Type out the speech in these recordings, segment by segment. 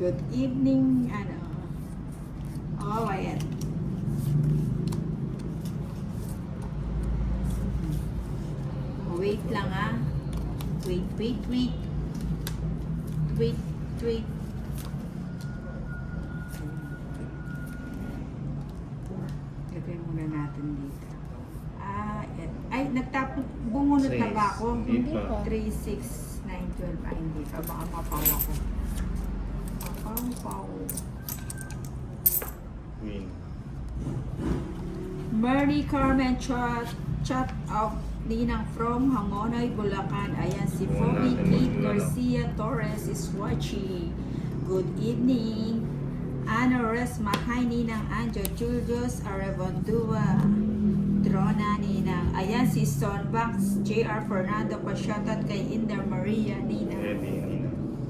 Good evening, ayan. Wait lang Wait. Lagay muna natin dito. Yan. Ay, bumunot na ba ako? Hindi pa. 3, 6, 9, 12. Ay, hindi pa. Baka mapaw ako. Mapaw. Queen. Mary Carmen chat of Ninang from Hangonoy, Bulacan. Ayan, si Fobi Kate Garcia Torres is watching. Good evening. Anores Mahay Ninang Anjo Julius Arevondua. Drona Ninang. Ayan, si Sonbax J.R. Fernando pa shoutout kay Inder Maria Ninang.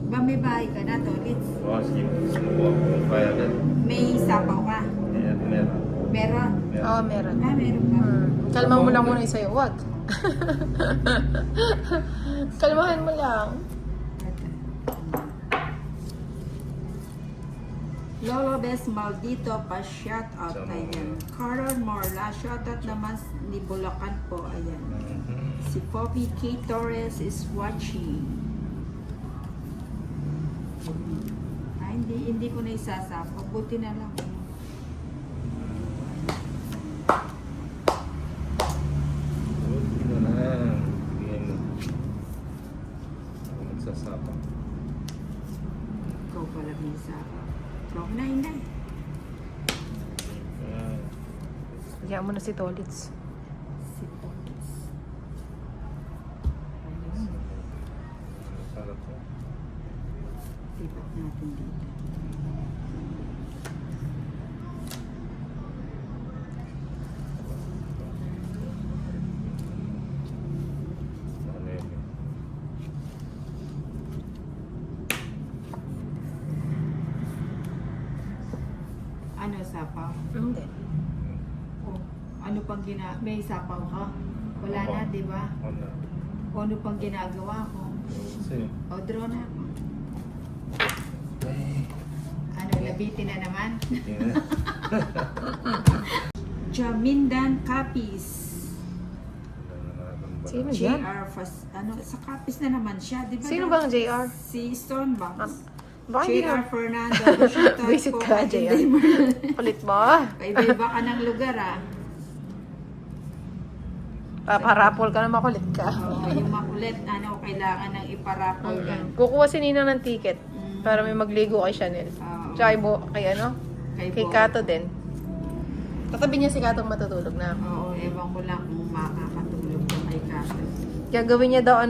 Ba may bahay ka na, Tolits? Oo, sige. Sumuha ko ng fire agad. May sapaw ka? Meron. Meron? Oo, meron. Meron ka. Kalma mo lang muna yung sa'yo. Wag. Kalmahan mo lang. Lolo Bes Maldito pa shout out. Ayan. Carol Morla shout out naman ni Bulacan po. Ayan. Si Poppy K. Torres is watching. Hindi ko na isasapa. Buti na lang. Magsasapa. Ikaw pala isasapa. From 9. Hayaan mo na si Tolits. Si Tolits. Ayun. Sarap to. Lipat natin dito. Ano, sapaw? Hindi. Oh, ano pang may sapaw ka? Wala na, di ba? Wala. O ano pang ginagawa ko? Sino? O, draw na ako. Ano, labitin na naman? Jamindan Capiz. Sino yan? JR, sa Capiz na naman siya, di ba? Sino bang JR? Si Stonebanks. Baka hindi JR na. Fernando. Shoutout Visit po ka, kay JR. Daymer. Kulit mo. Iba-iba ka ng lugar, Paparapol ka na makulit ka. Oo, yung makulit, kailangan ng iparapol ka. Kukuha si Nina ng ticket para may magligo kay Chanel. Oo. Tsaka kay Bo. Kay Kato din. Katabi niya si Katong matutulog na. Oo, ewan ko lang kung makakatulog ka kay Kato. Gagawin niya daw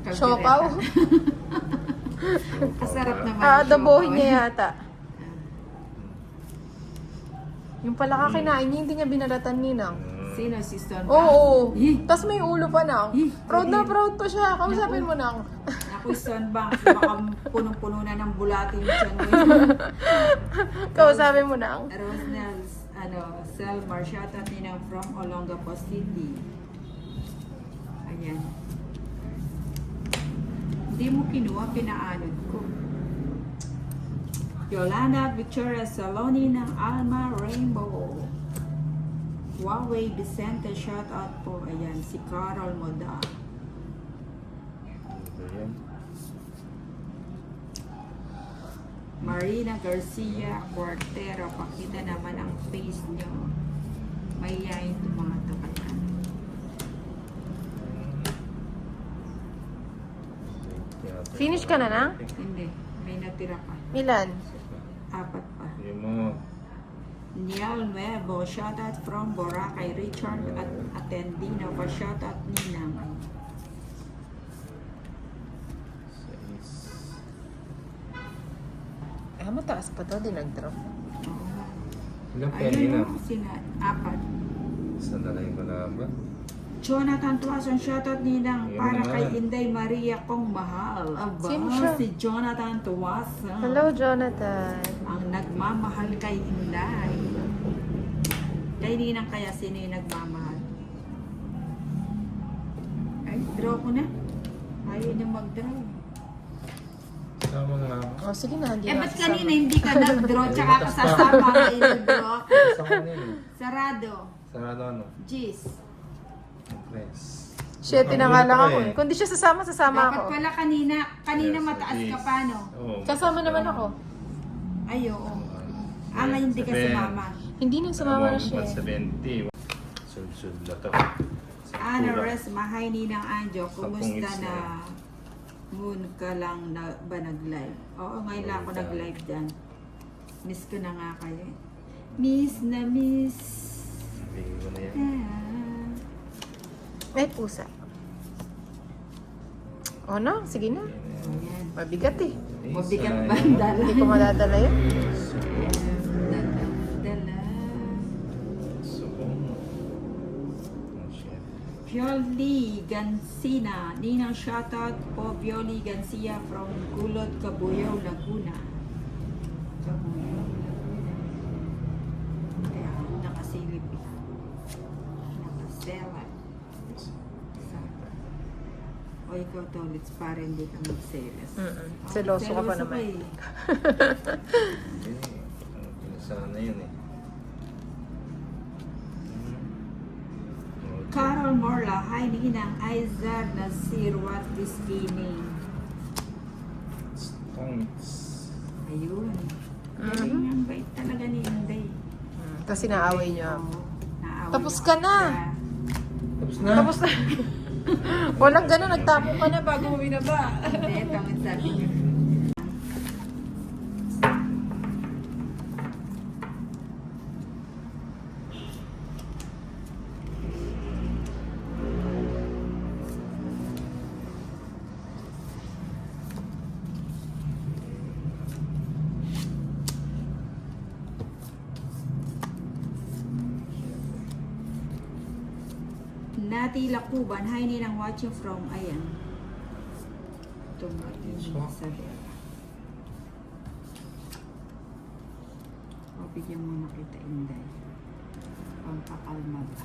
Siopaw. Kasarap naman. Adobohin niya yata. Yung pala kakinain niya, hindi niya binalatan Ninang. Sino si Stone? Oo. Eh. Tapos may ulo pa na. Proud na proud pa siya. Kausapin mo nang. Ako Stone Banks. Baka punong-puno na ng bulatin dyan. Kausapin mo nang. Rosnels, Selmar, shoutout ninang from Olongapo City. Ayan. Hindi mo kinuha, pinaanod ko. Yolanda Victoria Saloni ng Alma Rainbow. Huawei Vicente, shoutout po. Ayan, si Carol Moda. Marina Garcia Cuartero, pakita naman ang face nyo. Mayayain itong mga tukatan. Finish ka na na? Hindi, may natira pa. Milan. 4 pa. Yung mga Nial Nuevo, shoutout from Boracay. Richard at Atendino for shoutout Ninang. Mataas pa to, di nag-drop. Oo nga. ilang penny na. Ayun, 4. Isa na lang yung malaba. Jonathan Tuason, shoutout Ninang Ayun para na. kay Inday Maria kong mahal. Aba, Sino siya? si Jonathan Tuason. Hello, Jonathan. Ang nagmamahal kay Inday. Kay Ninang kaya sino yung nagmamahal? Ay, draw ko na. Ayaw niya mag-draw. Sama na nga ako. Oh, sige na, hindi Eh, na ba't sasama. kanina hindi ka nag-draw tsaka ka sasama ka i-draw? Sa kanya yun. Sarado. Sarado ano? Jeez. Press. Shit, tinangalang ako eh. Kung di siya sasama, sasama Dapat ako. pala kanina Yes, mataas yes. ka pa, no? Oo. Kasama naman ako. Ay, oo. Ah, ngayon hindi ka sumama. Hindi na sumama na siya. 170. Sul-sul na to. Res, mahay ni ng Anjo. Sampung Kumusta hits na? Moon ka lang na ba nag-live? Oo, ngayon lang ako nag-live dyan. Miss ko na nga kayo. Miss na miss. Bigay ko na yan. Ay, pusa. Oh no, sige na. Ayan. Mabigat eh. Mabigat ba ang dala? Hindi ko madadala yun. Dala. Subong. Oh, shit. Pioli Gansina. Ninang shoutout po Pioli Gancia from Gulod, Cabuyao, Laguna. Cabuyao, Laguna. Kaya nakasilip. Nakaselat. O ikaw Tolits, para hindi ka magselas. Seloso ka pa naman. eh. Hindi. Pinasana yun eh. Carol Morla, hi Ninang Aizar Nasir, what is skinning? Stonks. Ayun. Galing ang bait talaga ni Inday. Kasi naaway niyo ako. Oo, naaway Tapos ako. ka na. Tapos na. Tapos na. Walang gano'n, nagtapo ka na bago mo binaba. Hindi, tama sabi niya. Nati Lakuban, hi Ninang watching from, ayan. Tumating sa dera. O, bigyan mo na kita, Inday. Pampakalma ba?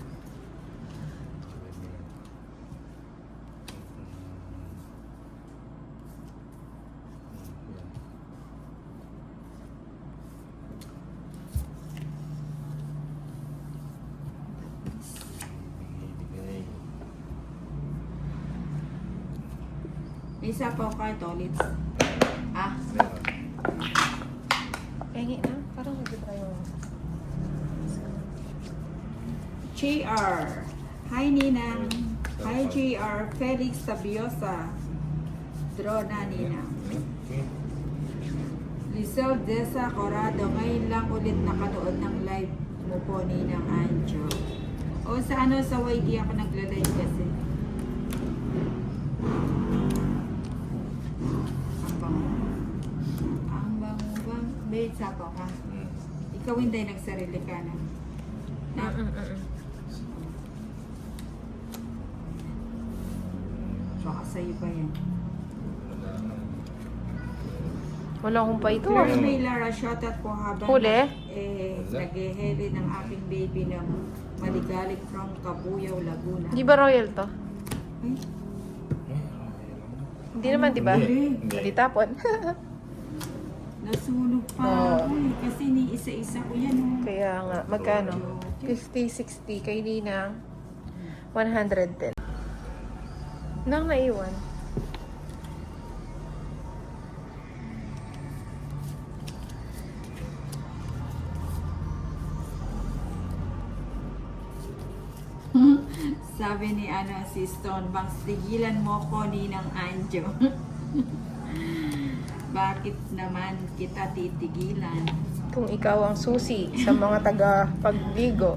May isa pa ako Tolits. Ah, Pengi na, parang nagditra yung... JR. Hi Ninang. Hi JR. Felix Tabiosa. Draw na Ninang. Lizelle Desa Corrado. Ngayon lang ulit nakanood ng live mo po Ninang Anjo. O sa ano, sa YT ako nagla-live kasi. Ang bango. Ang bango. May isa pa ka. Ikaw hindi nagsarili ka na. Na? Baka sa'yo pa yan. Wala akong pa ito. Flores May Lara, shoutout po habang Huli? nag-heli ng aking baby na maligalig from Cabuyao, Laguna. Di ba royal to? Ay, Hindi naman, di ba? Hindi. Hindi tapon. nasunog pa Oo. ako eh. Kasi ni isa-isa ko yan. Oh. Kaya nga, magkano? 50, 60, kay Ninang. 110. Nang naiwan. Sabi ni si Stone Banks, tigilan mo ko Ninang Anjo. Bakit naman kita titigilan? Kung ikaw ang susi sa mga taga-pagligo.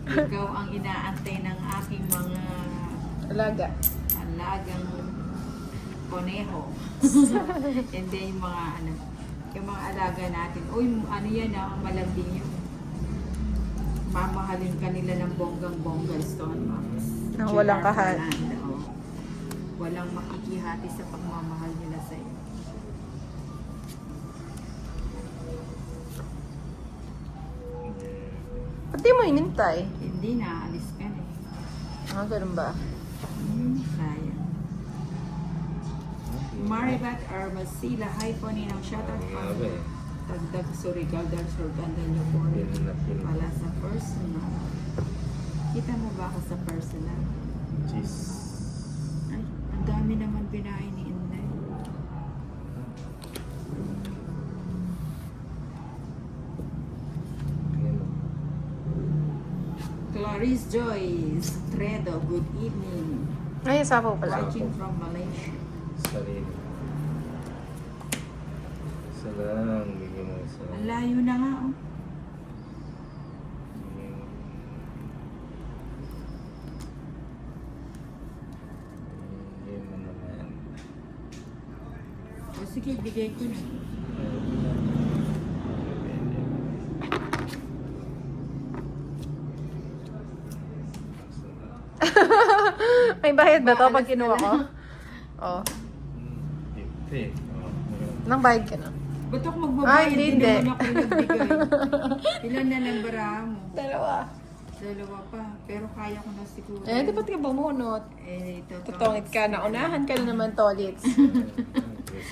Ikaw ang inaantay ng aking mga Alaga. alagang koneho. Hindi yung mga yung mga alaga natin. Uy, ano yan malambing yun. Mamahalin ka nila ng bonggang-bongga Stone Banks. Nang walang JR kahal. Fernando. Walang makikihati sa pagmamahal nila sa iyo. Ba't di mo inintay? Hindi na, alis ka na eh. Ah, ganun ba? Sayang. Maribat Armasila, hi po ninang shoutout Ang po. grabe eh. Tagdag Surigao dahil surganda niyo po rin Yun na pin. pala sa personal. Kita mo ba ako sa personal? Jeez. Ay, ang dami naman binahay ni Inday. Yan o. Clarice Joyce Tredo, good evening. Ay, sapo pala. Watching from Malaysia. Sarili. Isa lang. Bigyan mo isa. Ang layo na nga oh. Bigyan mo naman. O sige, bigay ko na. May bayad ba to Maalas pag kinuha na ko? lang. Oo. Hindi. Nang bayad ka na. Ba't ako Ay, magbabayad? hindi, Hindi hindi. naman ako nagbigay. Ilan na lang bara mo? Dalawa. Dalawa pa. Pero kaya ko na siguro. Eh, di ba't ka bumunot? Ito. Tutongit ka na. Unahan ka na naman, Tolits.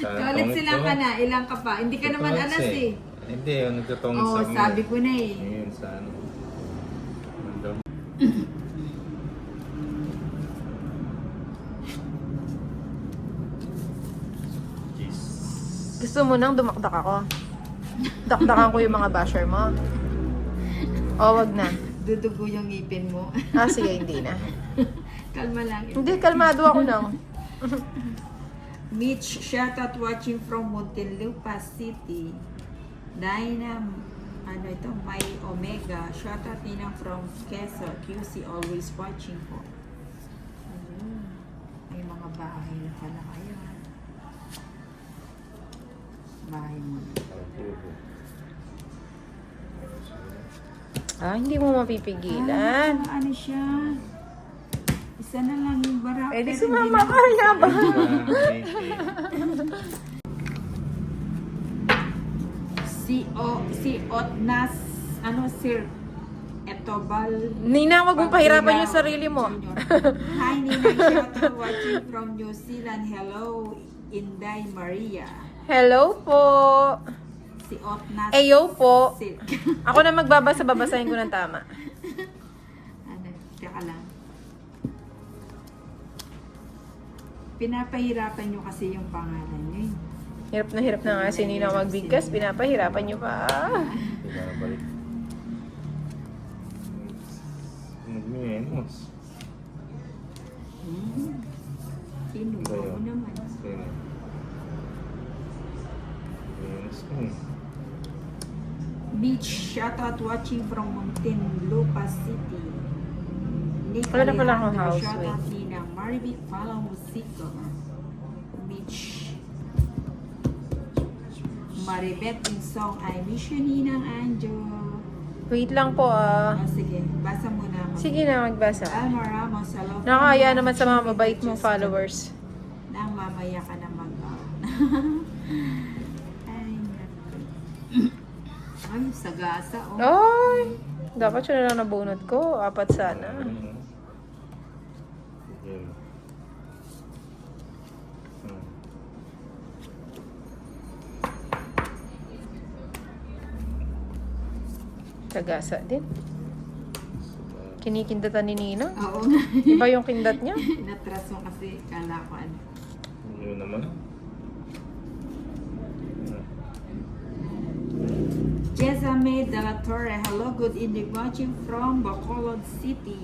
Toilet sila ka na. Ilang ka pa. Hindi ka naman alas eh. Hindi, nagtutungin Oo, sa sabi ko na eh. Ngayon sa ano. Nandun. Jeez. Gusto mo nang dumakdak ako? Dakdakan ko yung mga basher mo. O, wag na. Dudugo yung ngipin mo. Ah, sige, hindi na. Kalma lang. Hindi, kalmado ako nang. Mitch, shoutout watching from Muntinlupa City. Dina, ano ito, My Omega. Shoutout ninang from Quezon. QC, always watching po. Ayun. May mga bahay na pala kayo. Ha? Bahay mo. Ah, hindi mo mapipigilan. Ah, ano siya? Isa na lang yung barak. Eh, di pero hindi sumama na- ka na ba? Si Otnas, ano, Sir Etobal. Nina, wag mong pahirapan yung sarili mo. Junior. Hi, Nina. Shoutout watching from New Zealand. Hello, Inday Maria. Hello po. Si Otnas. Eyo po. Si, Ako na magbabasa, babasahin ko ng tama. ano, teka lang. Pinapahirapan nyo kasi yung pangalan nyo. Eh. Hirap na nga si Nina magbigkas, pinapahirapan niyo pa. Pinabalik. Nagmimenos. Kinuha mo naman. Kaya Menos ko eh. Beach, shoutout watching from Muntinlupa City. Nick Wala na pala akong Alejandro, house, shoutout ninang Maribik Palamusiko. Beach. Maribet in song I miss you ninang Anjo. Wait lang po ah. Oh, sige, basa muna ako. Sige na, magbasa. Alma Ramos, hello. Nakakaya naman sa mga mabait mong followers. Nang mamaya ka na mag-out. Ay, naku. Ay, sagasa. Oh. Ay! Dapat siya na lang nabunot ko. Apat sana. Sige. Tagasa din. Kinikindatan ni Nina. Oo nga. Iba yung kindat niya. Natras mo kasi kala ko ano. Yun naman. Jezame de la Torre, hello, good evening, watching from Bacolod City.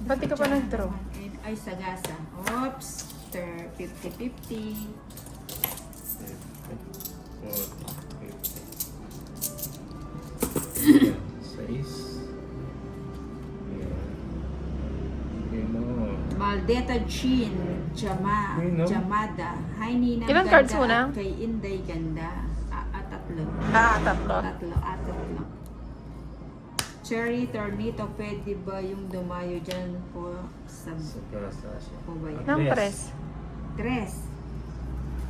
Ba't di ka pa nag-draw? Ay, sagasa. Oops, 50-50. Maldeta Chin, Ay, no? Jamada. Hi, Nina. Ilang cards mo na? Kay Inday Ganda. Tatlo. Tatlo. Tatlo. Cherry Tornito, pwede ba yung dumayo dyan po sa po ba yun? Nang press. Tres.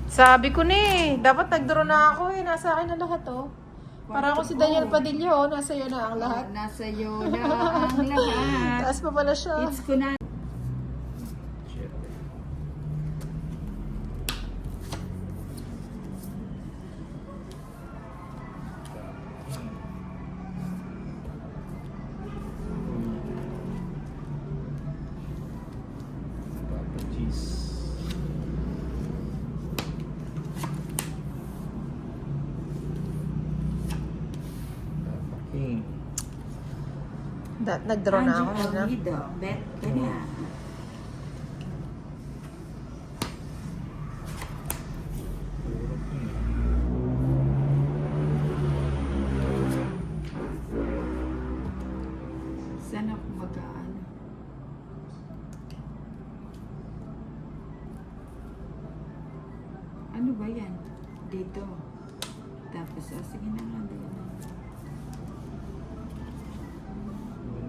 Sabi ko na eh. Dapat nag-draw na ako eh. Nasa akin na lahat oh. Para ako si Daniel Padilla oh. Nasa iyo na ang lahat. Nasa iyo na ang lahat. Taas pa pala siya. It's ko na. Nag-draw na ako. Angie Na. Almeida, bet ka na. Puro ko na. Saan ako mag-aano? Ano ba yan? Dito. Tapos, sige na nga. Dito na.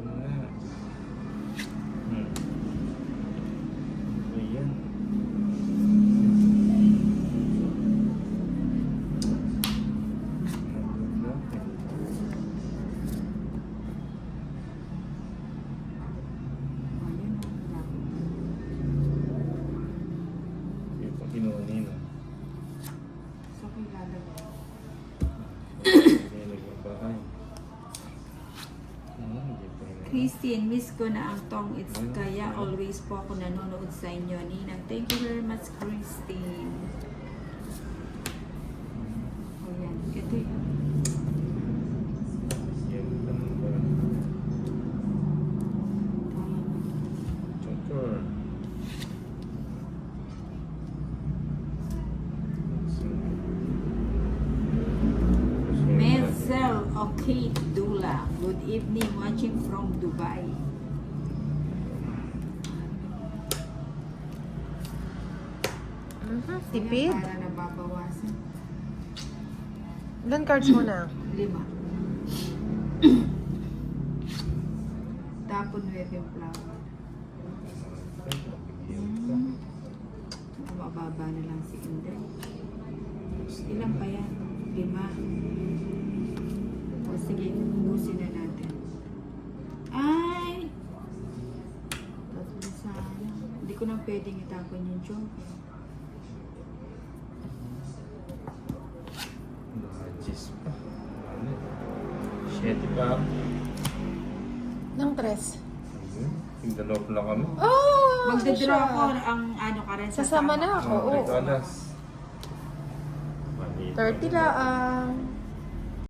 Wala. Ayan. Ayun, lapit. Yung pa kinuha nila. So, kung lalagay. Hindi nagbabahay. Hindi pa yun. Christine, miss ko na ang tong it's kaya always po ako nanonood sa inyo. Ninang, thank you very much, Christine. O yan, ito yun. Yan lang ba? Tama. Joker. Menzel okay, Dula. Good evening, watching from Dubai. Tipid. Ayan, para nababawasan. Ilan cards mo na? 5. Tapon 9 flower. Mababa na lang si Inday. Ilan pa yan? 5. O sige, ubusin na natin. Ay! Tatlo sayang. Hindi ko na pwedeng itapon yung joke. Dodges pa. Ano? 7 pa. Nang tres. Ayun. Yung dalawa pa lang kami. Oh! Magdadraw ako ang ano ka rin Sasama na ako. Mga Oo. regalas. Maliit. 30 lang.